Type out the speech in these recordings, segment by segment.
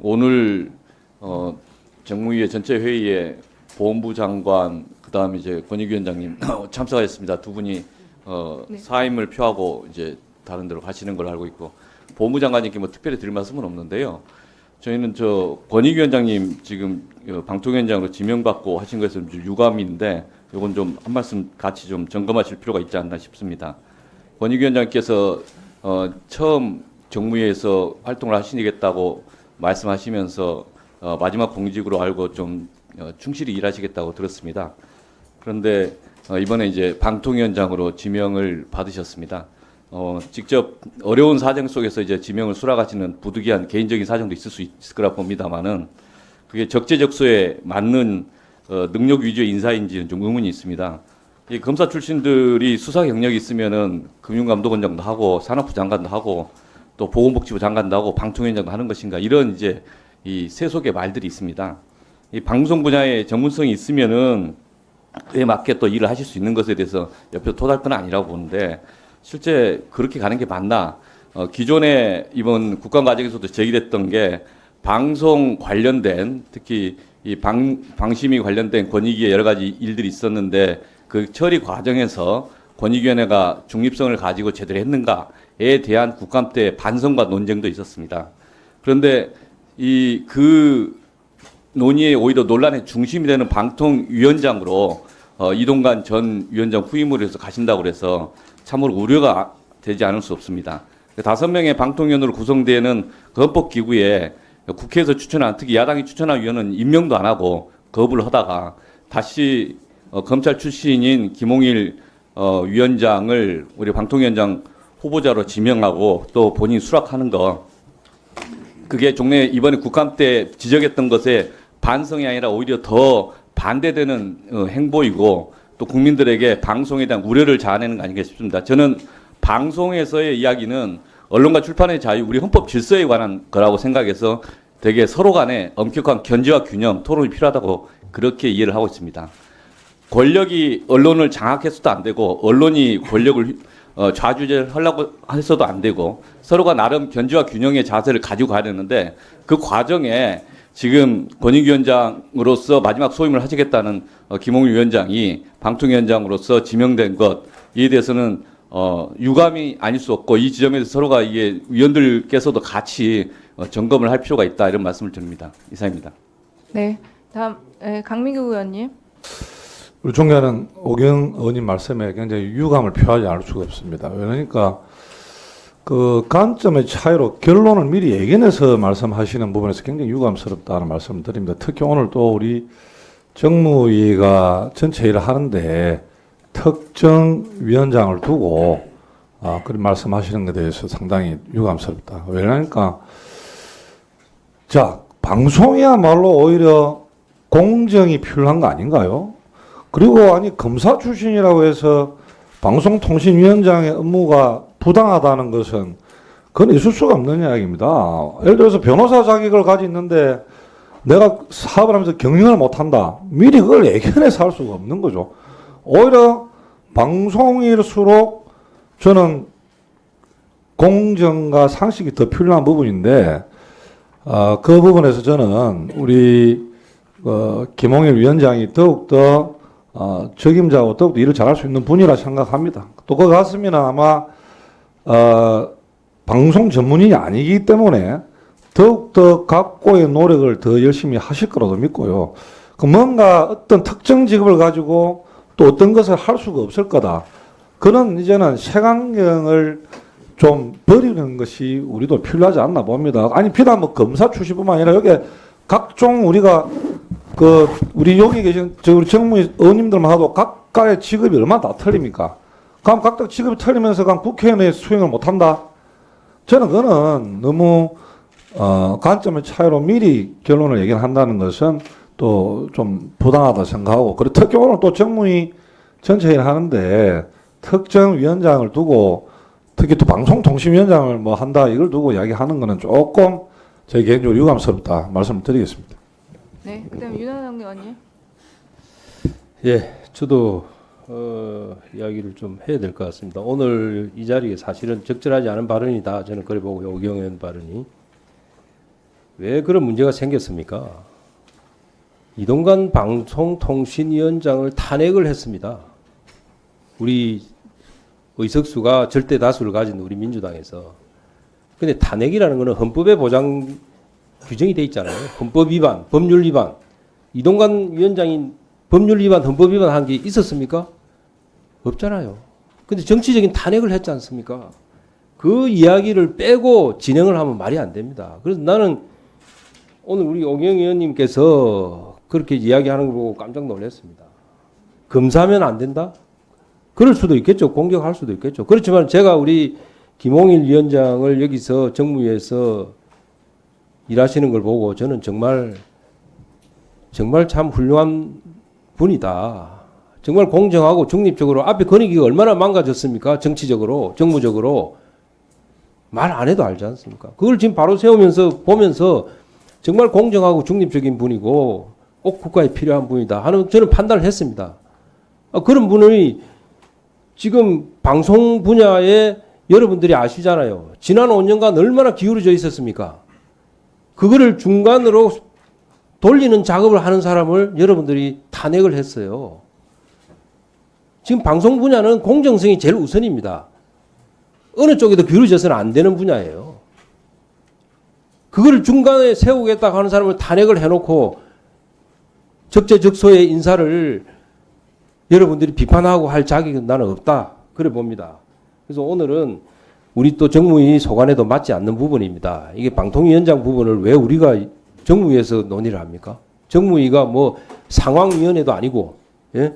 오늘 정무위의 전체 회의에 보훈부 장관 그다음에 이제 권익위원장님 참석하셨습니다. 두 분이 네. 사임을 표하고 이제 다른 데로 가시는 걸로 알고 있고 보훈부 장관님께 뭐 특별히 드릴 말씀은 없는데요. 저희는 권익위원장님 지금 방통위원장으로 지명받고 하신 것에서 좀 유감인데 이건 좀 한 말씀 같이 좀 점검하실 필요가 있지 않나 싶습니다. 권익위원장께서 처음 정무위에서 활동을 하시겠다고 말씀하시면서 마지막 공직으로 알고 좀 충실히 일하시겠다고 들었습니다. 그런데 이번에 이제 방통위원장으로 지명을 받으셨습니다. 직접 어려운 사정 속에서 이제 지명을 수락하시는 부득이한 개인적인 사정도 있을 수 있을 거라 봅니다만은 그게 적재적소에 맞는 능력 위주의 인사인지는 좀 의문이 있습니다. 이 검사 출신들이 수사 경력이 있으면은 금융감독원장도 하고 산업부 장관도 하고 또 보건복지부 장관도 하고 방통위원장도 하는 것인가 이런 이제 이 세속의 말들이 있습니다. 이 방송 분야에 전문성이 있으면은 그에 맞게 또 일을 하실 수 있는 것에 대해서 옆에서 토달 건 아니라고 보는데 실제 그렇게 가는 게 맞나? 기존에 이번 국감 과정에서도 제기됐던 게 방송 관련된 특히 이 방심위 관련된 권익위의 여러 가지 일들이 있었는데 그 처리 과정에서 권익위원회가 중립성을 가지고 제대로 했는가에 대한 국감 때 반성과 논쟁도 있었습니다. 그런데 그 논의에 오히려 논란의 중심이 되는 방통위원장으로 이동관 전 위원장 후임으로 해서 가신다고 그래서 참으로 우려가 되지 않을 수 없습니다. 5명의 방통위원으로 구성되는 그 헌법기구에 국회에서 추천한 특히 야당이 추천한 위원은 임명도 안 하고 거부를 하다가 다시 검찰 출신인 김홍일 위원장을 우리 방통위원장 후보자로 지명하고 또 본인이 수락하는 거 그게 종래 이번에 국감 때 지적했던 것에 반성이 아니라 오히려 더 반대되는 행보이고 또 국민들에게 방송에 대한 우려를 자아내는 거 아닌가 싶습니다. 저는 방송에서의 이야기는 언론과 출판의 자유, 우리 헌법 질서에 관한 거라고 생각해서 되게 서로 간에 엄격한 견제와 균형, 토론이 필요하다고 그렇게 이해를 하고 있습니다. 권력이 언론을 장악해서도 안 되고 언론이 권력을 좌주하려고 해서도 안 되고 서로가 나름 견제와 균형의 자세를 가지고 가야 되는데 그 과정에 지금 권익위원장으로서 마지막 소임을 하시겠다는 김홍일 위원장이 방통위원장으로서 지명된 것에 대해서는 유감이 아닐 수 없고 이 지점에서 서로가 이게 위원들께서도 같이 점검을 할 필요가 있다 이런 말씀을 드립니다. 이상입니다. 네, 다음 강민규 의원님. 우리 존경하는 오경 의원님 말씀에 굉장히 유감을 표하지 않을 수가 없습니다. 그러니까 그 관점의 차이로 결론을 미리 예견해서 말씀하시는 부분에서 굉장히 유감스럽다는 말씀을 드립니다. 특히 오늘 또 우리 정무위가 전체 일을 하는데 특정 위원장을 두고 그런 말씀하시는 것에 대해서 상당히 유감스럽다. 왜냐니까 자 방송이야말로 오히려 공정이 필요한 거 아닌가요? 그리고 아니 검사 출신이라고 해서 방송통신위원장의 업무가 부당하다는 것은 그건 있을 수가 없는 이야기입니다. 예를 들어서 변호사 자격을 가지고 있는데 내가 사업을 하면서 경영을 못한다. 미리 그걸 예견해서 할 수가 없는 거죠. 오히려 방송일수록 저는 공정과 상식이 더 필요한 부분인데 그 부분에서 저는 우리 김홍일 위원장이 더욱더 적임자고 더욱더 일을 잘할 수 있는 분이라 생각합니다. 또 그 같으면 아마 방송 전문인이 아니기 때문에 더욱더 각고의 노력을 더 열심히 하실 거라고 믿고요. 그 뭔가 어떤 특정 직업을 가지고 또 어떤 것을 할 수가 없을 거다. 그런 이제는 색안경을 좀 버리는 것이 우리도 필요하지 않나 봅니다. 아니 비단 뭐 검사 출신뿐만 아니라 여기 각종 우리가 우리 여기 계신 우리 정무위 의원님들만 하도 각각의 직업이 얼마나 다 틀립니까? 그럼 각각 직업이 틀리면서 그냥 국회의원의 수행을 못한다? 저는 그거는 너무 관점의 차이로 미리 결론을 얘기한다는 것은 또 좀 부당하다 생각하고 그리고 특히 오늘 또 정무위 전체 일을 하는데 특정 위원장을 두고 특히 또 방송통신위원장을 뭐 한다 이걸 두고 이야기하는 거는 조금 제 개인적으로 유감스럽다 말씀을 드리겠습니다. 네, 그다음 윤호영 의원님. 예, 저도 이야기를 좀 해야 될 것 같습니다. 오늘 이 자리에 사실은 적절하지 않은 발언이다. 저는 그래 보고요. 오경 의원 발언이. 왜 그런 문제가 생겼습니까? 이동관 방송통신위원장을 탄핵을 했습니다. 우리 의석수가 절대 다수를 가진 우리 민주당에서. 근데 탄핵이라는 것은 헌법에 보장 규정이 돼 있잖아요. 헌법 위반, 법률 위반. 이동관 위원장이 법률 위반, 헌법 위반 한 게 있었습니까? 없잖아요. 근데 정치적인 탄핵을 했지 않습니까? 그 이야기를 빼고 진행을 하면 말이 안 됩니다. 그래서 나는 오늘 우리 오경 의원님께서 그렇게 이야기하는 거 보고 깜짝 놀랐습니다. 검사하면 안 된다? 그럴 수도 있겠죠. 공격할 수도 있겠죠. 그렇지만 제가 우리 김홍일 위원장을 여기서 정무위에서 일하시는 걸 보고 저는 정말 참 훌륭한 분이다. 정말 공정하고 중립적으로 앞에 권익위가 얼마나 망가졌습니까? 정치적으로, 정무적으로. 말 안 해도 알지 않습니까? 그걸 지금 바로 세우면서 보면서 정말 공정하고 중립적인 분이고 꼭 국가에 필요한 분이다 하는 저는 판단을 했습니다. 그런 분이 지금 방송 분야에 여러분들이 아시잖아요. 지난 5년간 얼마나 기울어져 있었습니까? 그거를 중간으로 돌리는 작업을 하는 사람을 여러분들이 탄핵을 했어요. 지금 방송 분야는 공정성이 제일 우선입니다. 어느 쪽에도 기울어져서는 안 되는 분야예요. 그거를 중간에 세우겠다고 하는 사람을 탄핵을 해놓고 적재적소의 인사를 여러분들이 비판하고 할 자격은 나는 없다. 그래 봅니다. 그래서 오늘은 우리 또 정무위 소관에도 맞지 않는 부분입니다. 이게 방통위원장 부분을 왜 우리가 정무위에서 논의를 합니까? 정무위가 뭐 상황위원회도 아니고, 예?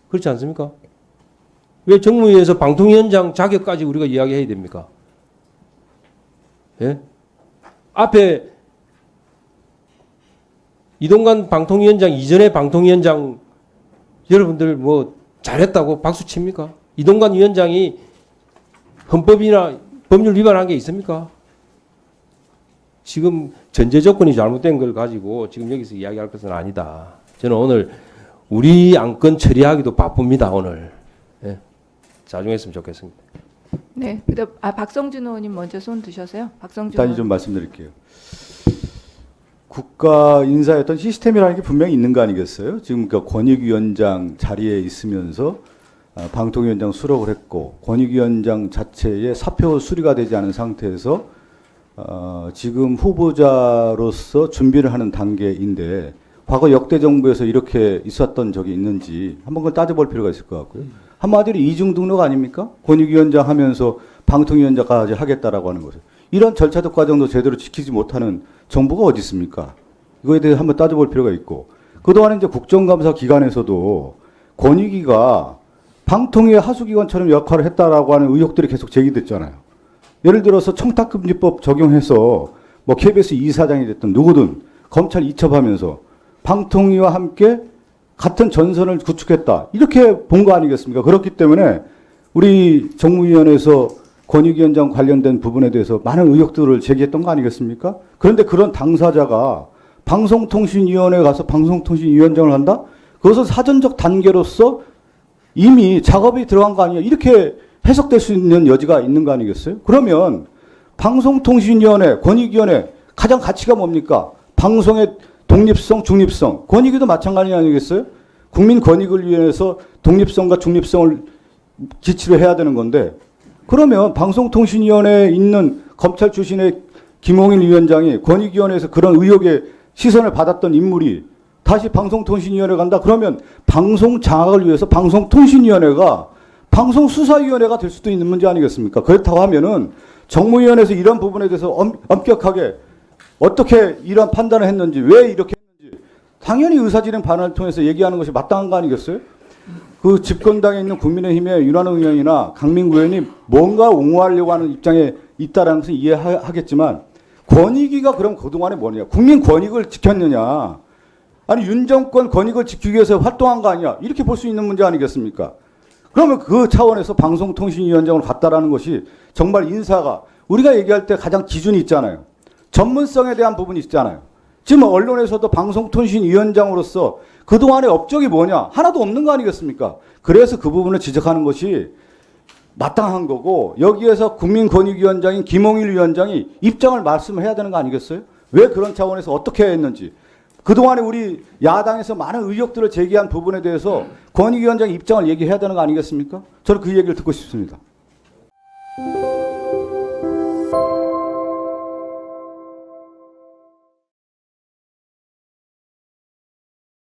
그렇지 않습니까? 왜 정무위에서 방통위원장 자격까지 우리가 이야기해야 됩니까? 예? 앞에 이동관 방통위원장 이전에 방통위원장 여러분들 뭐 잘했다고 박수 칩니까? 이동관 위원장이 헌법이나 법률 위반한 게 있습니까? 지금 전제 조건이 잘못된 걸 가지고 지금 여기서 이야기할 것은 아니다. 저는 오늘 우리 안건 처리하기도 바쁩니다. 오늘. 예. 자중했으면 좋겠습니다. 네. 그다음 박성준 의원님 먼저 손 드셔서요. 박성준 간단히 의원. 좀 말씀드릴게요. 국가 인사의 어떤 시스템이라는 게 분명히 있는 거 아니겠어요? 지금 그 권익위원장 자리에 있으면서 방통위원장 수락을 했고 권익위원장 자체의 사표 수리가 되지 않은 상태에서 지금 후보자로서 준비를 하는 단계인데 과거 역대 정부에서 이렇게 있었던 적이 있는지 한번 그걸 따져볼 필요가 있을 것 같고요. 한마디로 이중 등록 아닙니까? 권익위원장 하면서 방통위원장까지 하겠다라고 하는 것을. 이런 절차적 과정도 제대로 지키지 못하는 정부가 어디 있습니까? 이거에 대해 한번 따져볼 필요가 있고 그동안 이제 국정감사 기관에서도 권익위가 방통위의 하수기관처럼 역할을 했다라고 하는 의혹들이 계속 제기됐잖아요. 예를 들어서 청탁금지법 적용해서 뭐 KBS 이사장이 됐든 누구든 검찰 이첩하면서 방통위와 함께 같은 전선을 구축했다. 이렇게 본 거 아니겠습니까? 그렇기 때문에 우리 정무위원회에서 권익위원장 관련된 부분에 대해서 많은 의혹들을 제기했던 거 아니겠습니까? 그런데 그런 당사자가 방송통신위원회에 가서 방송통신위원장을 한다? 그것은 사전적 단계로서 이미 작업이 들어간 거 아니냐? 이렇게 해석될 수 있는 여지가 있는 거 아니겠어요? 그러면 방송통신위원회, 권익위원회 가장 가치가 뭡니까? 방송의 독립성, 중립성. 권익위도 마찬가지 아니겠어요? 국민 권익을 위해서 독립성과 중립성을 지치로 해야 되는 건데 그러면 방송통신위원회에 있는 검찰 출신의 김홍일 위원장이 권익위원회에서 그런 의혹의 시선을 받았던 인물이 다시 방송통신위원회 간다? 그러면 방송 장악을 위해서 방송통신위원회가 방송수사위원회가 될 수도 있는 문제 아니겠습니까? 그렇다고 하면은 정무위원회에서 이런 부분에 대해서 엄격하게 어떻게 이런 판단을 했는지 왜 이렇게 했는지 당연히 의사진행 반환을 통해서 얘기하는 것이 마땅한 거 아니겠어요? 그 집권당에 있는 국민의힘의 윤한홍 의원이나 강민구 의원이 뭔가 옹호하려고 하는 입장에 있다라는 것은 이해하겠지만 권익위가 그럼 그동안에 뭐냐? 국민 권익을 지켰느냐? 아니 윤 정권 권익을 지키기 위해서 활동한 거 아니야? 이렇게 볼 수 있는 문제 아니겠습니까? 그러면 그 차원에서 방송통신위원장으로 갔다라는 것이 정말 인사가 우리가 얘기할 때 가장 기준이 있잖아요. 전문성에 대한 부분이 있잖아요. 지금 언론에서도 방송통신위원장으로서 그동안의 업적이 뭐냐? 하나도 없는 거 아니겠습니까? 그래서 그 부분을 지적하는 것이 마땅한 거고 여기에서 국민권익위원장인 김홍일 위원장이 입장을 말씀을 해야 되는 거 아니겠어요? 왜 그런 차원에서 어떻게 했는지, 그동안에 우리 야당에서 많은 의혹들을 제기한 부분에 대해서 권익위원장의 입장을 얘기해야 되는 거 아니겠습니까? 저는 그 얘기를 듣고 싶습니다.